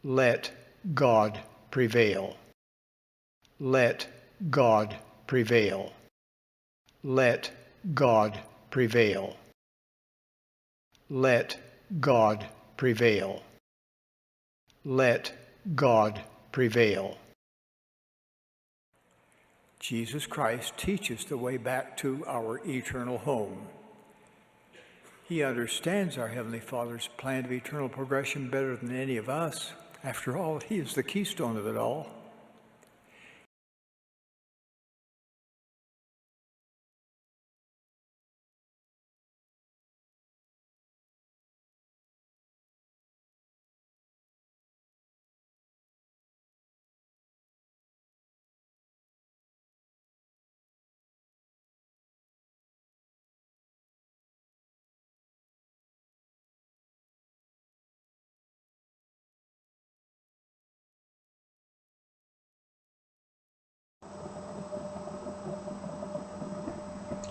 Let God prevail. Let God prevail. Let God prevail. Let God prevail. Let God prevail. Jesus Christ teaches the way back to our eternal home. He understands our Heavenly Father's plan of eternal progression better than any of us. After all, He is the keystone of it all.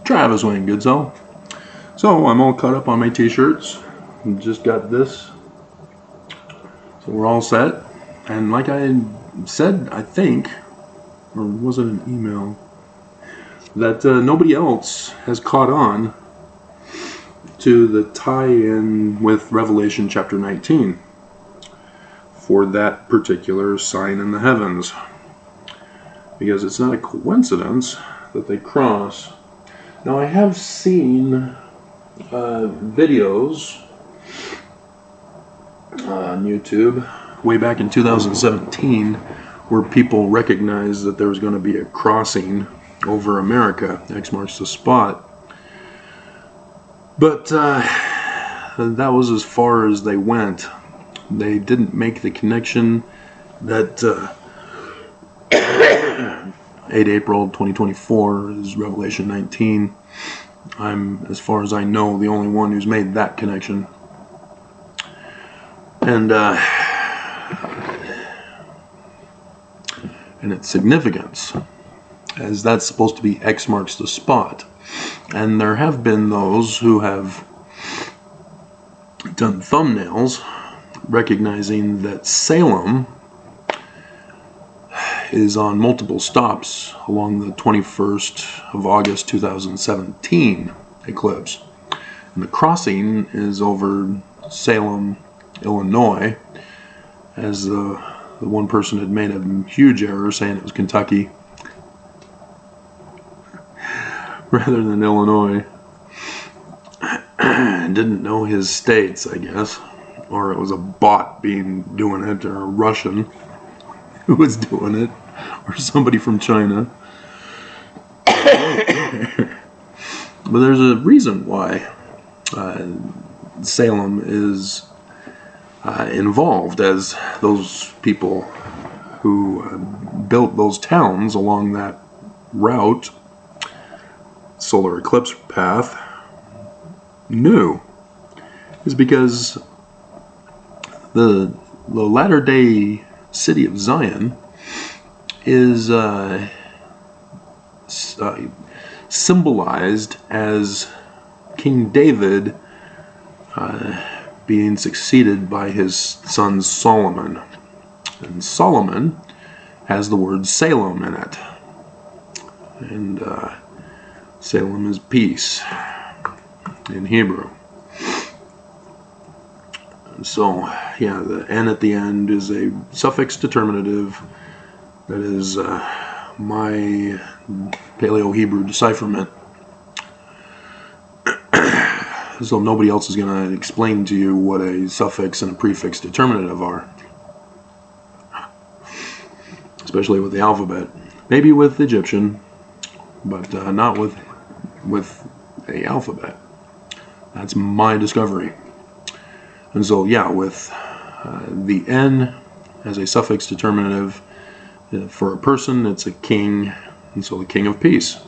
Travis Wayne Goodsell. So I'm all caught up on my t-shirts. Just got this. So we're all set. And like I said, I think, or was it an email, that nobody else has caught on to the tie-in with Revelation chapter 19 for that particular sign in the heavens. Because it's not a coincidence that they cross. Now I have seen videos on YouTube way back in 2017 where people recognized that there was going to be a crossing over America. X marks the spot. But that was as far as they went. They didn't make the connection that 8 April 2024 is Revelation 19. I'm, as far as I know, the only one who's made that connection. And its significance, as that's supposed to be X marks the spot. And there have been those who have done thumbnails recognizing that Salem is on multiple stops along the 21st of August 2017 eclipse. And the crossing is over Salem, Illinois, as the one person had made a huge error saying it was Kentucky rather than Illinois. Didn't know his states, I guess, or it was a bot doing it, or a Russian who was doing it, or somebody from China. But there's a reason why Salem is involved, as those people who built those towns along that route, solar eclipse path, knew, is because the latter-day city of Zion is symbolized as King David being succeeded by his son Solomon. And Solomon has the word Salem in it. And Salem is peace in Hebrew. So, yeah, the N at the end is a suffix determinative that is my Paleo-Hebrew decipherment. So nobody else is going to explain to you what a suffix and a prefix determinative are. Especially with the alphabet. Maybe with Egyptian, but not with a alphabet. That's my discovery. And so, yeah, with the N as a suffix determinative, for a person, it's a king, and so the king of peace.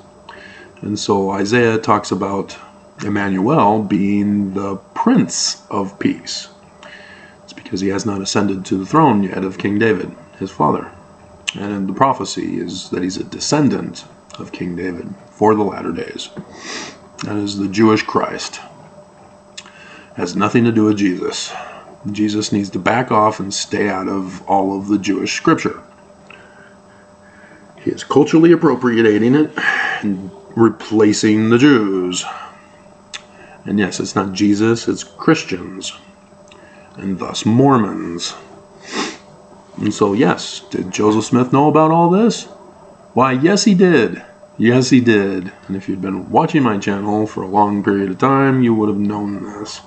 And so Isaiah talks about Emmanuel being the Prince of Peace. It's because he has not ascended to the throne yet of King David, his father. And the prophecy is that he's a descendant of King David for the latter days. That is the Jewish Christ. Has nothing to do with Jesus. Jesus needs to back off and stay out of all of the Jewish scripture. He is culturally appropriating it and replacing the Jews. And yes, it's not Jesus, it's Christians, and thus Mormons. And so yes, did Joseph Smith know about all this? Why, yes he did. Yes he did. And if you'd been watching my channel for a long period of time, you would have known this.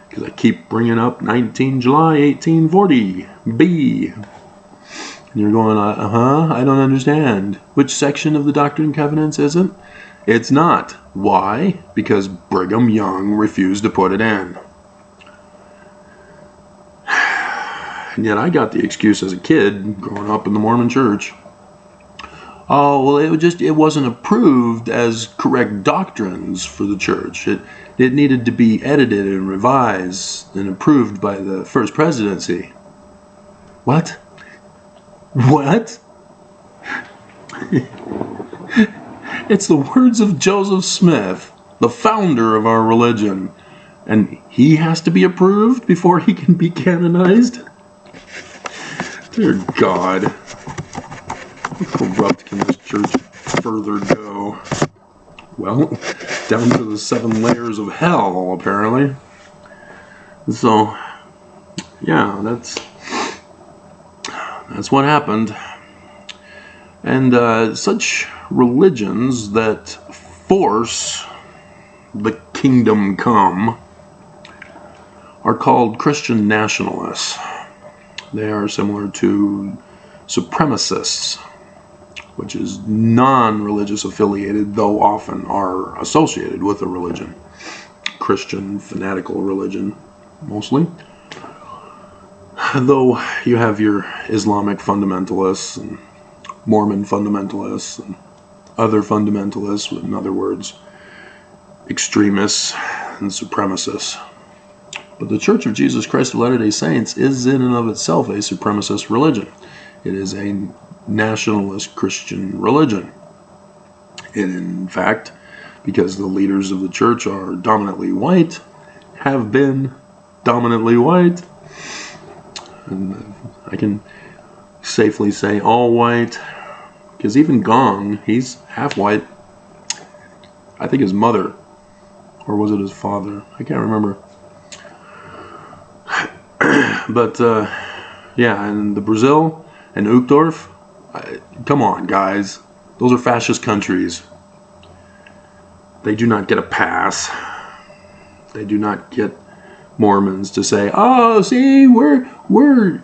Because I keep bringing up 19 July 1840, B. And you're going, I don't understand. Which section of the Doctrine and Covenants is it? It's not. Why? Because Brigham Young refused to put it in. And yet I got the excuse as a kid, growing up in the Mormon church. Oh, well, it wasn't approved as correct doctrines for the church. It needed to be edited and revised and approved by the First Presidency. What? What? It's the words of Joseph Smith, the founder of our religion. And he has to be approved before he can be canonized? Dear God. How corrupt can this church further go? Well, down to the 7 layers of hell, apparently. So, yeah, that's what happened. And such religions that force the kingdom come are called Christian nationalists. They are similar to Supremacists, which is non-religious affiliated, though often are associated with a religion. Christian fanatical religion, mostly. Though you have your Islamic fundamentalists and Mormon fundamentalists and other fundamentalists, in other words, extremists and supremacists. But the Church of Jesus Christ of Latter-day Saints is in and of itself a supremacist religion. It is a nationalist Christian religion. And in fact, because the leaders of the church are dominantly white, have been dominantly white, and I can safely say all white, because even Gong, he's half white. I think his mother, or was it his father? I can't remember. But yeah, and the Brazil and Uchtdorf, come on guys, those are fascist countries. They do not get a pass. They do not get Mormons to say, oh, see, we're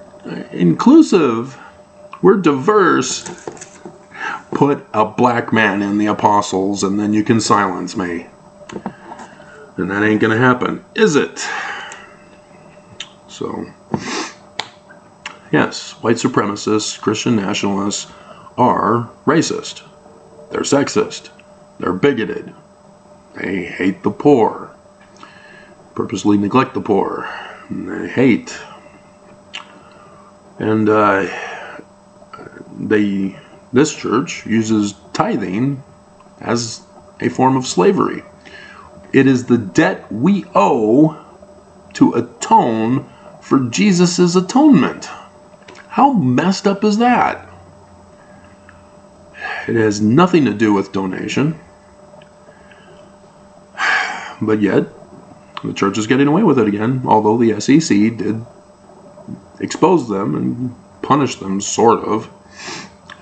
inclusive, we're diverse. Put a black man in the apostles and then you can silence me. And that ain't gonna happen, is it? So, yes, white supremacists, Christian nationalists are racist. They're sexist. They're bigoted. They hate the poor. Purposely neglect the poor. And they hate. And this church uses tithing as a form of slavery. It is the debt we owe to atone for Jesus' atonement. How messed up is that? It has nothing to do with donation. But yet, the church is getting away with it again, although the SEC did expose them and punish them, sort of.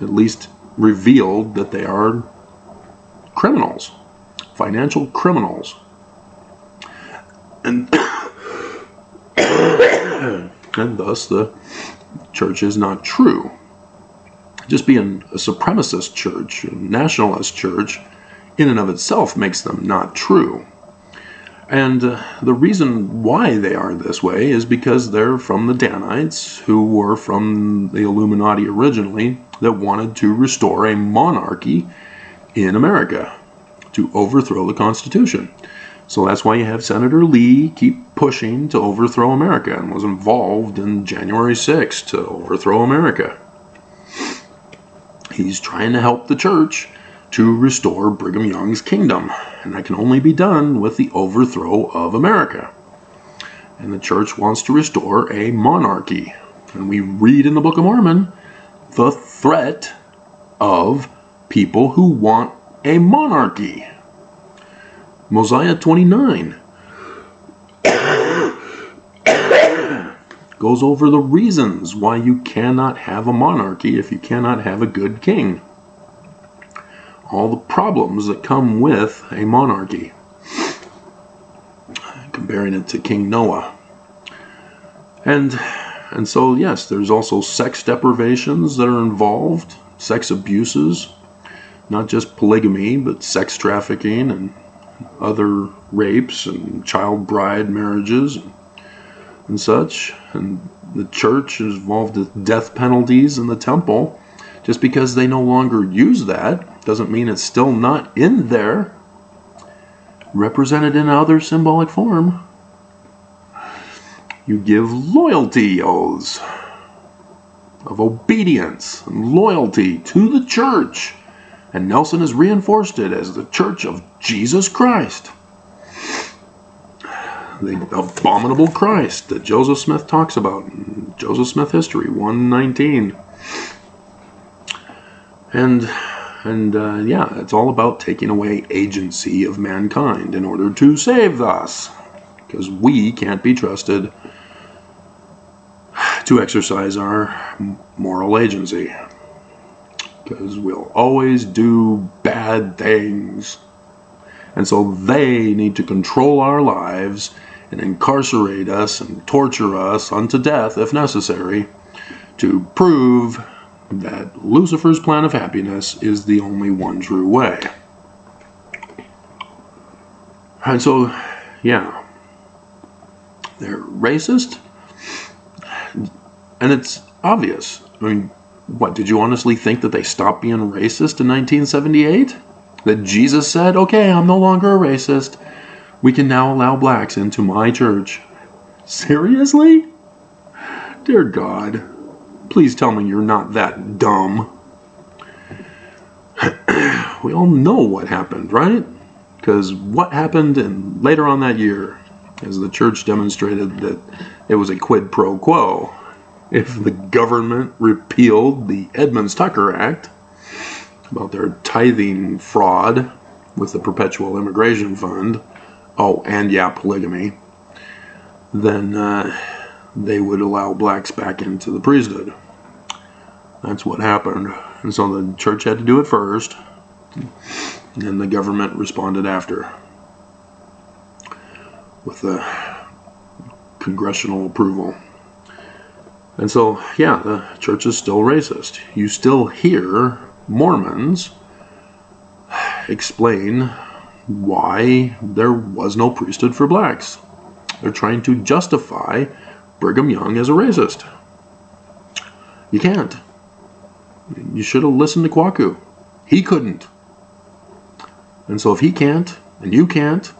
At least revealed that they are criminals, financial criminals. And and thus the church is not true. Just being a supremacist church, a nationalist church, in and of itself makes them not true. And the reason why they are this way is because they're from the Danites, who were from the Illuminati originally, that wanted to restore a monarchy in America, to overthrow the Constitution. So that's why you have Senator Lee keep pushing to overthrow America, and was involved in January 6th to overthrow America. He's trying to help the church to restore Brigham Young's kingdom, and that can only be done with the overthrow of America. And the church wants to restore a monarchy. And we read in the Book of Mormon the threat of people who want a monarchy. Mosiah 29 goes over the reasons why you cannot have a monarchy if you cannot have a good king. All the problems that come with a monarchy. Comparing it to King Noah. And so, yes, there's also sex deprivations that are involved, sex abuses, not just polygamy, but sex trafficking and other rapes and child bride marriages and such. And the church is involved with death penalties in the temple. Just because they no longer use that doesn't mean it's still not in there, represented in other symbolic form. You give loyalty oaths of obedience and loyalty to the church. And Nelson has reinforced it as the Church of Jesus Christ. The abominable Christ that Joseph Smith talks about in Joseph Smith History 119. And yeah, it's all about taking away agency of mankind in order to save us. Because we can't be trusted to exercise our moral agency. Because we'll always do bad things. And so they need to control our lives and incarcerate us and torture us unto death if necessary to prove that Lucifer's plan of happiness is the only one true way. And so, yeah, they're racist. And it's obvious. I mean, what, did you honestly think that they stopped being racist in 1978? That Jesus said, okay, I'm no longer a racist. We can now allow blacks into my church. Seriously? Dear God, please tell me you're not that dumb. We all know what happened, right? Because what happened later on that year, as the church demonstrated that it was a quid pro quo. If the government repealed the Edmunds-Tucker Act about their tithing fraud with the Perpetual Immigration Fund, oh, and yeah, polygamy, then they would allow blacks back into the priesthood. That's what happened. And so the church had to do it first, and the government responded after with the congressional approval. And so, yeah, the church is still racist. You still hear Mormons explain why there was no priesthood for blacks. They're trying to justify Brigham Young as a racist. You can't. You should have listened to Kwaku. He couldn't. And so if he can't, and you can't,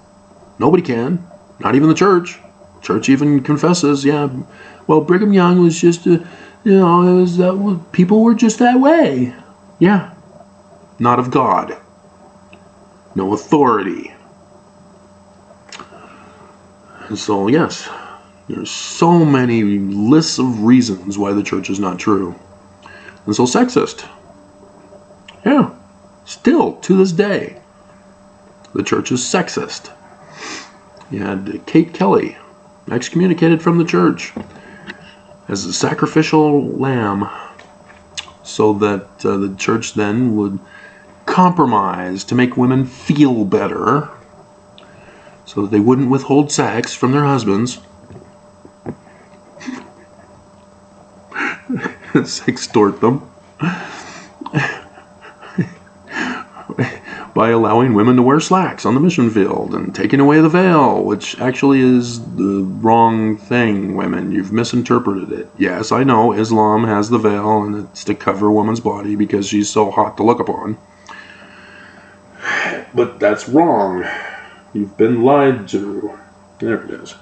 nobody can, not even the church. Church even confesses, yeah, well, Brigham Young was just, people were just that way. Yeah, not of God. No authority. And so, yes, there's so many lists of reasons why the church is not true. And so sexist. Yeah, still to this day, the church is sexist. You had Kate Kelly excommunicated from the church as a sacrificial lamb so that the church then would compromise to make women feel better so that they wouldn't withhold sex from their husbands. Extort them by allowing women to wear slacks on the mission field and taking away the veil, which actually is the wrong thing, women. You've misinterpreted it. Yes, I know Islam has the veil and it's to cover a woman's body because she's so hot to look upon. But that's wrong. You've been lied to. There it is.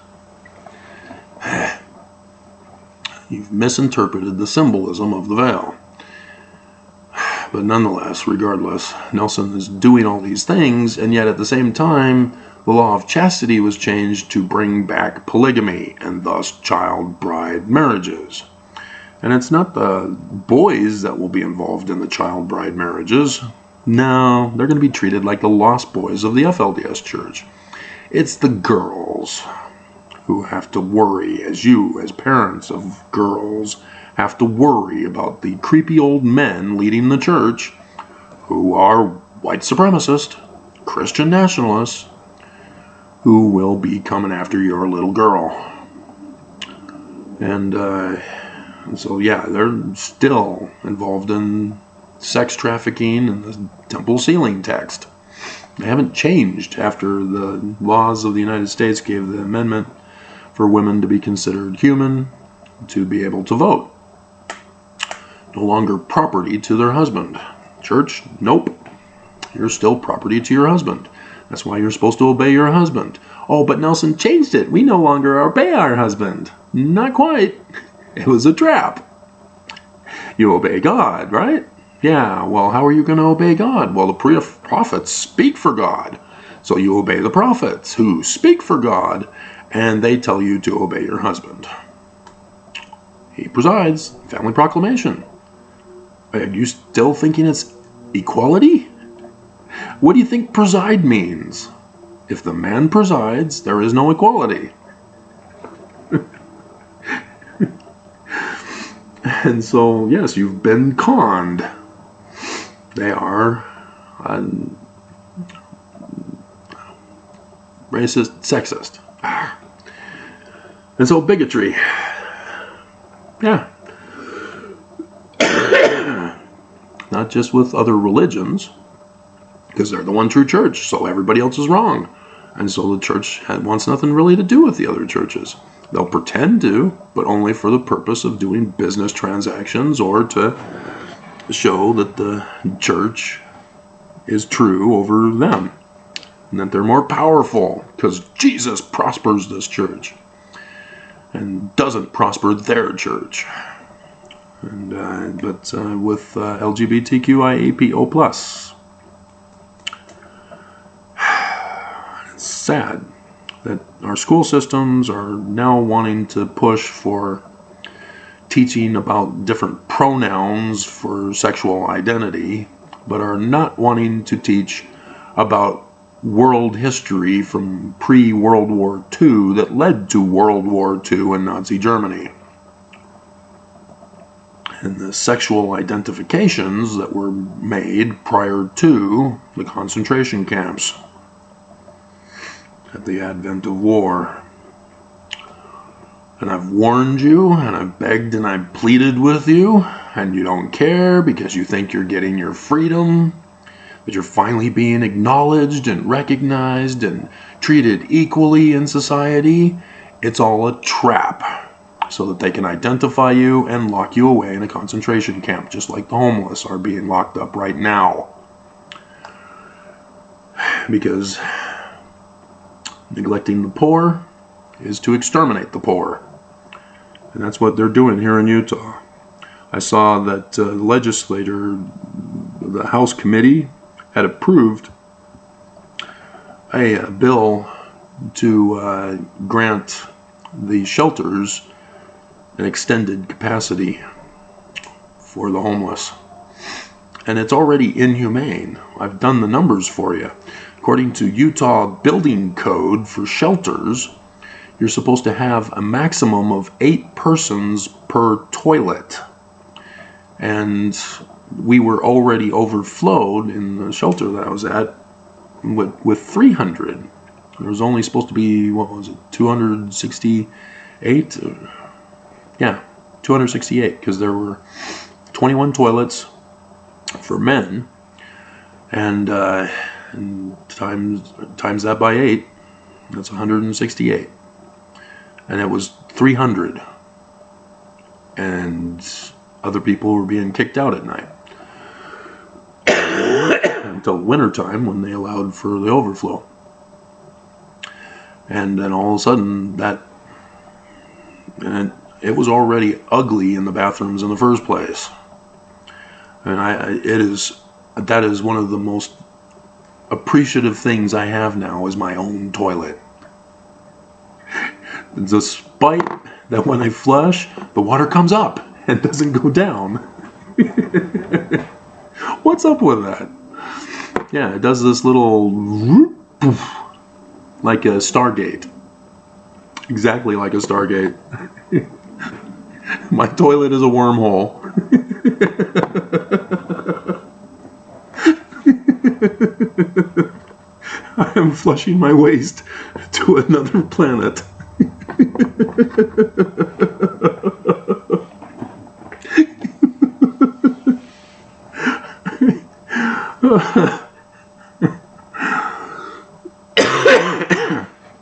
You've misinterpreted the symbolism of the veil. But nonetheless, regardless, Nelson is doing all these things, and yet at the same time the law of chastity was changed to bring back polygamy and thus child bride marriages. And it's not the boys that will be involved in the child bride marriages. No, they're going to be treated like the lost boys of the FLDS church. It's the girls who have to worry, as parents of girls, have to worry about the creepy old men leading the church who are white supremacist, Christian nationalists, who will be coming after your little girl. And so, yeah, they're still involved in sex trafficking and the temple ceiling text. They haven't changed after the laws of the United States gave the amendment for women to be considered human, to be able to vote. No longer property to their husband. Church, nope. You're still property to your husband. That's why you're supposed to obey your husband. Oh, but Nelson changed it. We no longer obey our husband. Not quite. It was a trap. You obey God, right? Yeah, well, how are you going to obey God? Well, the prophets speak for God. So you obey the prophets who speak for God, and they tell you to obey your husband. He presides. Family proclamation. Are you still thinking it's equality? What do you think preside means? If the man presides, there is no equality. And so, yes, you've been conned. They are racist, sexist. And so bigotry. Yeah. Not just with other religions, because they're the one true church, so everybody else is wrong. And so the church wants nothing really to do with the other churches. They'll pretend to, but only for the purpose of doing business transactions or to show that the church is true over them. And that they're more powerful because Jesus prospers this church and doesn't prosper their church. And but with LGBTQIAPO+, it's sad that our school systems are now wanting to push for teaching about different pronouns for sexual identity, but are not wanting to teach about world history from pre-World War II that led to World War II and Nazi Germany. And the sexual identifications that were made prior to the concentration camps at the advent of war. And I've warned you, and I've begged and I've pleaded with you, and you don't care because you think you're getting your freedom, that you're finally being acknowledged and recognized and treated equally in society. It's all a trap, so that they can identify you and lock you away in a concentration camp, just like the homeless are being locked up right now. Because neglecting the poor is to exterminate the poor. And that's what they're doing here in Utah. I saw that the legislator, the House committee, had approved a bill to grant the shelters an extended capacity for the homeless. And it's already inhumane. I've done the numbers for you. According to Utah building code for shelters, you're supposed to have a maximum of 8 persons per toilet. And we were already overflowed in the shelter that I was at with 300. There was only supposed to be, 268? Yeah, 268, because there were 21 toilets for men, and times that by 8, that's 168. And it was 300. And other people were being kicked out at night. Until wintertime when they allowed for the overflow. And then all of a sudden it was already ugly in the bathrooms in the first place. And that is one of the most appreciative things I have now is my own toilet. Despite that when I flush, the water comes up and doesn't go down. What's up with that? Yeah, it does this little like a Stargate. Exactly like a Stargate. My toilet is a wormhole. I am flushing my waste to another planet.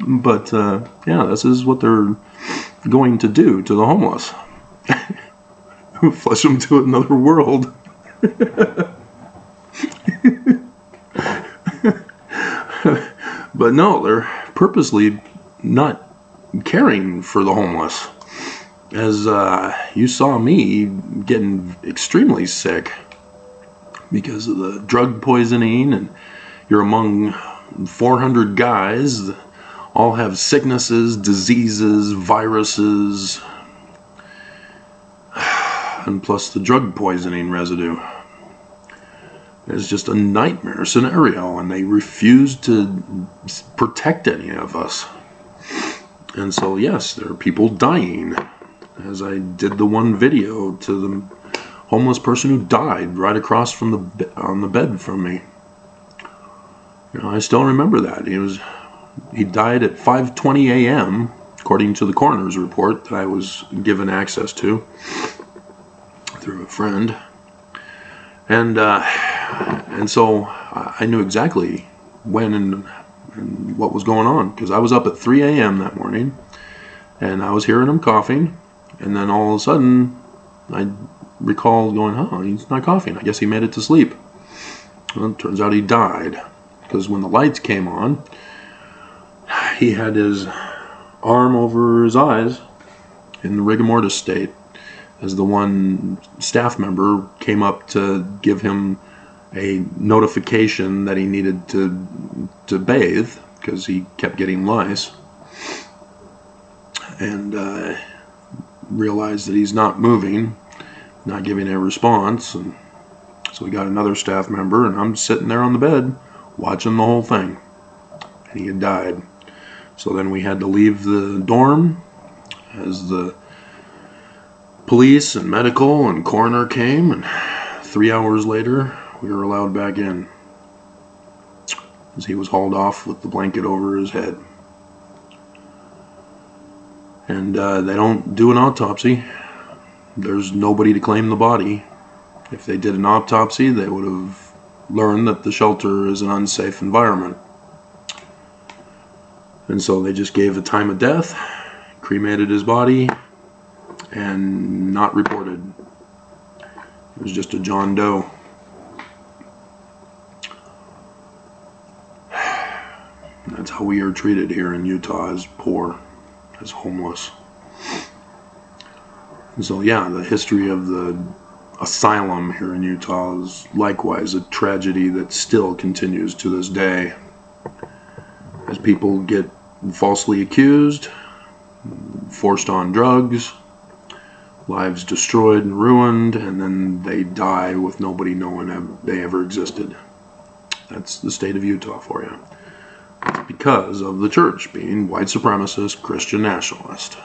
But yeah, this is what they're going to do to the homeless. Flush them to another world. But no, they're purposely not caring for the homeless. As you saw me getting extremely sick because of the drug poisoning, and you're among 400 guys, all have sicknesses, diseases, viruses, and plus the drug poisoning residue. It's just a nightmare scenario, and they refuse to protect any of us. And so, yes, there are people dying. As I did the one video to the homeless person who died right across from on the bed from me. You know, I still remember that. He died at 5:20 a.m., according to the coroner's report that I was given access to through a friend. And so I knew exactly when and what was going on, because I was up at 3 a.m. that morning, and I was hearing him coughing, and then all of a sudden I recall going, oh, he's not coughing. I guess he made it to sleep. Well, it turns out he died, because when the lights came on, he had his arm over his eyes in the rigor mortis state, as the one staff member came up to give him a notification that he needed to bathe because he kept getting lice, and realized that he's not moving, not giving a response, and so we got another staff member, and I'm sitting there on the bed watching the whole thing, and he had died. So then we had to leave the dorm as the police and medical and coroner came, and 3 hours later we were allowed back in, as he was hauled off with the blanket over his head. And they don't do an autopsy. There's nobody to claim the body. If they did an autopsy, they would have learned that the shelter is an unsafe environment. And so they just gave a time of death, cremated his body, and not reported. It was just a John Doe. That's how we are treated here in Utah, as poor, as homeless. And so yeah, the history of the asylum here in Utah is likewise a tragedy that still continues to this day, as people get falsely accused, forced on drugs, lives destroyed and ruined, and then they die with nobody knowing they ever existed. That's the state of Utah for you. It's because of the church being white supremacist, Christian nationalist.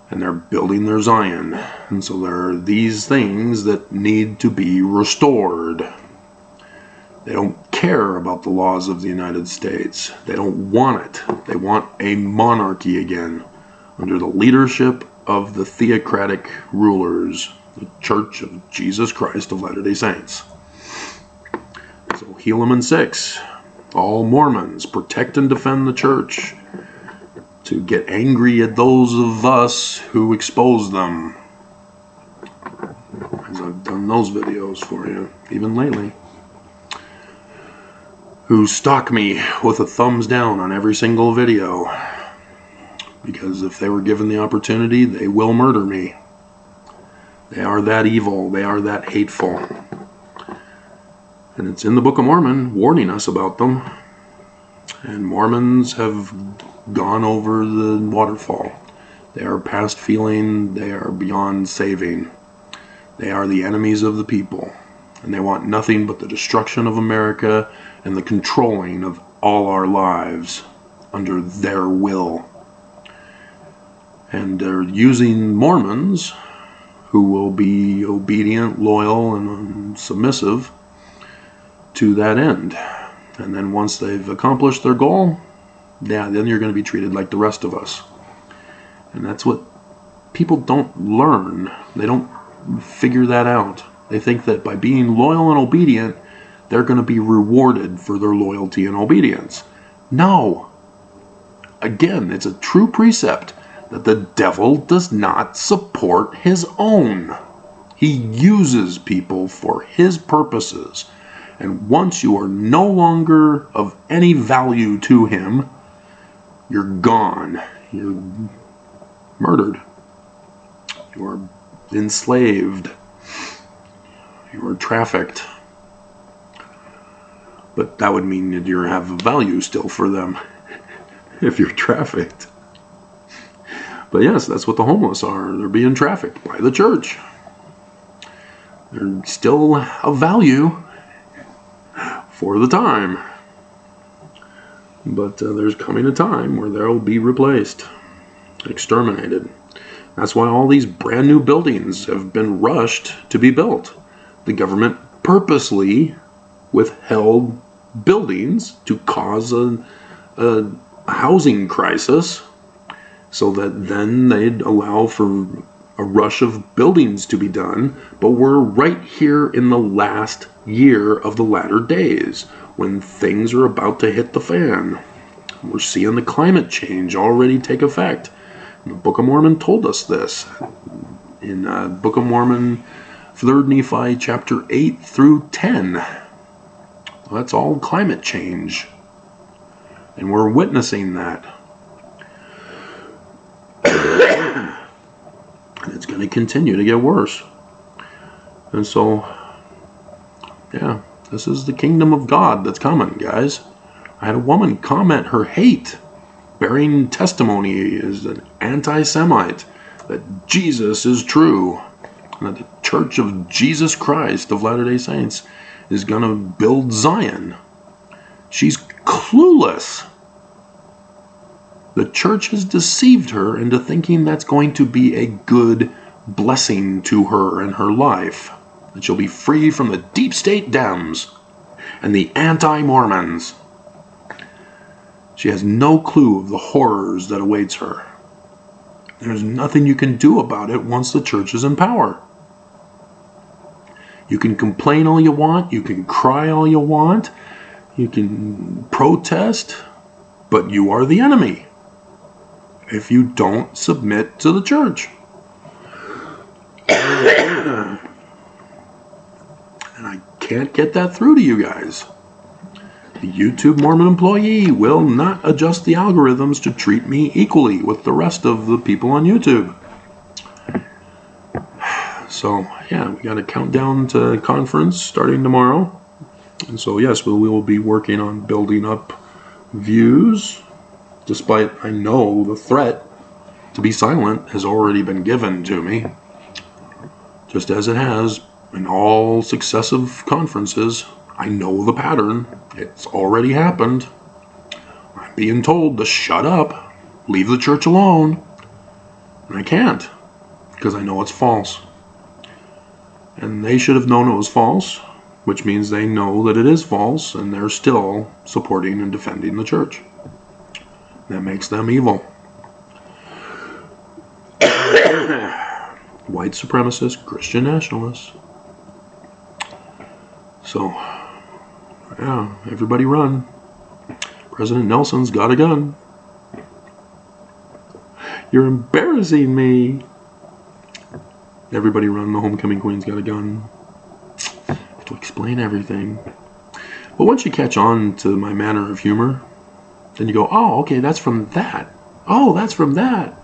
And they're building their Zion. And so there are these things that need to be restored. They don't care about the laws of the United States. They don't want it. They want a monarchy again, under the leadership of the theocratic rulers, the Church of Jesus Christ of Latter-day Saints. So Helaman 6, all Mormons, protect and defend the church, to get angry at those of us who expose them. As I've done those videos for you, even lately. Who stalk me with a thumbs down on every single video. Because if they were given the opportunity, they will murder me. They are that evil. They are that hateful. And it's in the Book of Mormon warning us about them. And Mormons have gone over the waterfall. They are past feeling. They are beyond saving. They are the enemies of the people. And they want nothing but the destruction of America and the controlling of all our lives under their will. And they're using Mormons, who will be obedient, loyal, and submissive to that end. And then once they've accomplished their goal, then you're going to be treated like the rest of us. And that's what people don't learn. They don't figure that out. They think that by being loyal and obedient, they're going to be rewarded for their loyalty and obedience. No. Again, it's a true precept that the devil does not support his own. He uses people for his purposes. And once you are no longer of any value to him, you're gone. You're murdered. You are enslaved. You are trafficked. But that would mean that you have value still for them if you're trafficked. But yes, that's what the homeless are. They're being trafficked by the church. They're still of value for the time. But there's coming a time where they'll be replaced, exterminated. That's why all these brand new buildings have been rushed to be built. The government purposely withheld buildings to cause a housing crisis, so that then they'd allow for a rush of buildings to be done. But we're right here in the last year of the latter days, when things are about to hit the fan. We're seeing the climate change already take effect. And the Book of Mormon told us this. In Book of Mormon, 3rd Nephi, chapter 8 through 10. That's all climate change. And we're witnessing that. And it's going to continue to get worse. And so, yeah, this is the kingdom of God that's coming, guys. I had a woman comment her hate, bearing testimony as an anti-Semite, that Jesus is true, and that the Church of Jesus Christ of Latter-day Saints is going to build Zion. She's clueless. The church has deceived her into thinking that's going to be a good blessing to her and her life. That she'll be free from the deep state Dems and the anti-Mormons. She has no clue of the horrors that awaits her. There's nothing you can do about it once the church is in power. You can complain all you want, you can cry all you want, you can protest, but you are the enemy if you don't submit to the church. And I can't get that through to you guys. The YouTube Mormon employee will not adjust the algorithms to treat me equally with the rest of the people on YouTube. So, yeah, we got a countdown to conference starting tomorrow. And so, yes, we will be working on building up views, despite I know the threat to be silent has already been given to me, just as it has in all successive conferences. I know the pattern. It's already happened. I'm being told to shut up, leave the church alone, and I can't, because I know it's false. And they should have known it was false, which means they know that it is false, and they're still supporting and defending the church. That makes them evil. White supremacist Christian nationalists. So, yeah, everybody run. President Nelson's got a gun. You're embarrassing me. Everybody run, the homecoming queen's got a gun. I have to explain everything. But once you catch on to my manner of humor, then you go, oh, okay, that's from that. Oh, that's from that.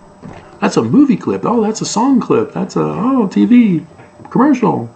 That's a movie clip. Oh, that's a song clip. That's a TV commercial.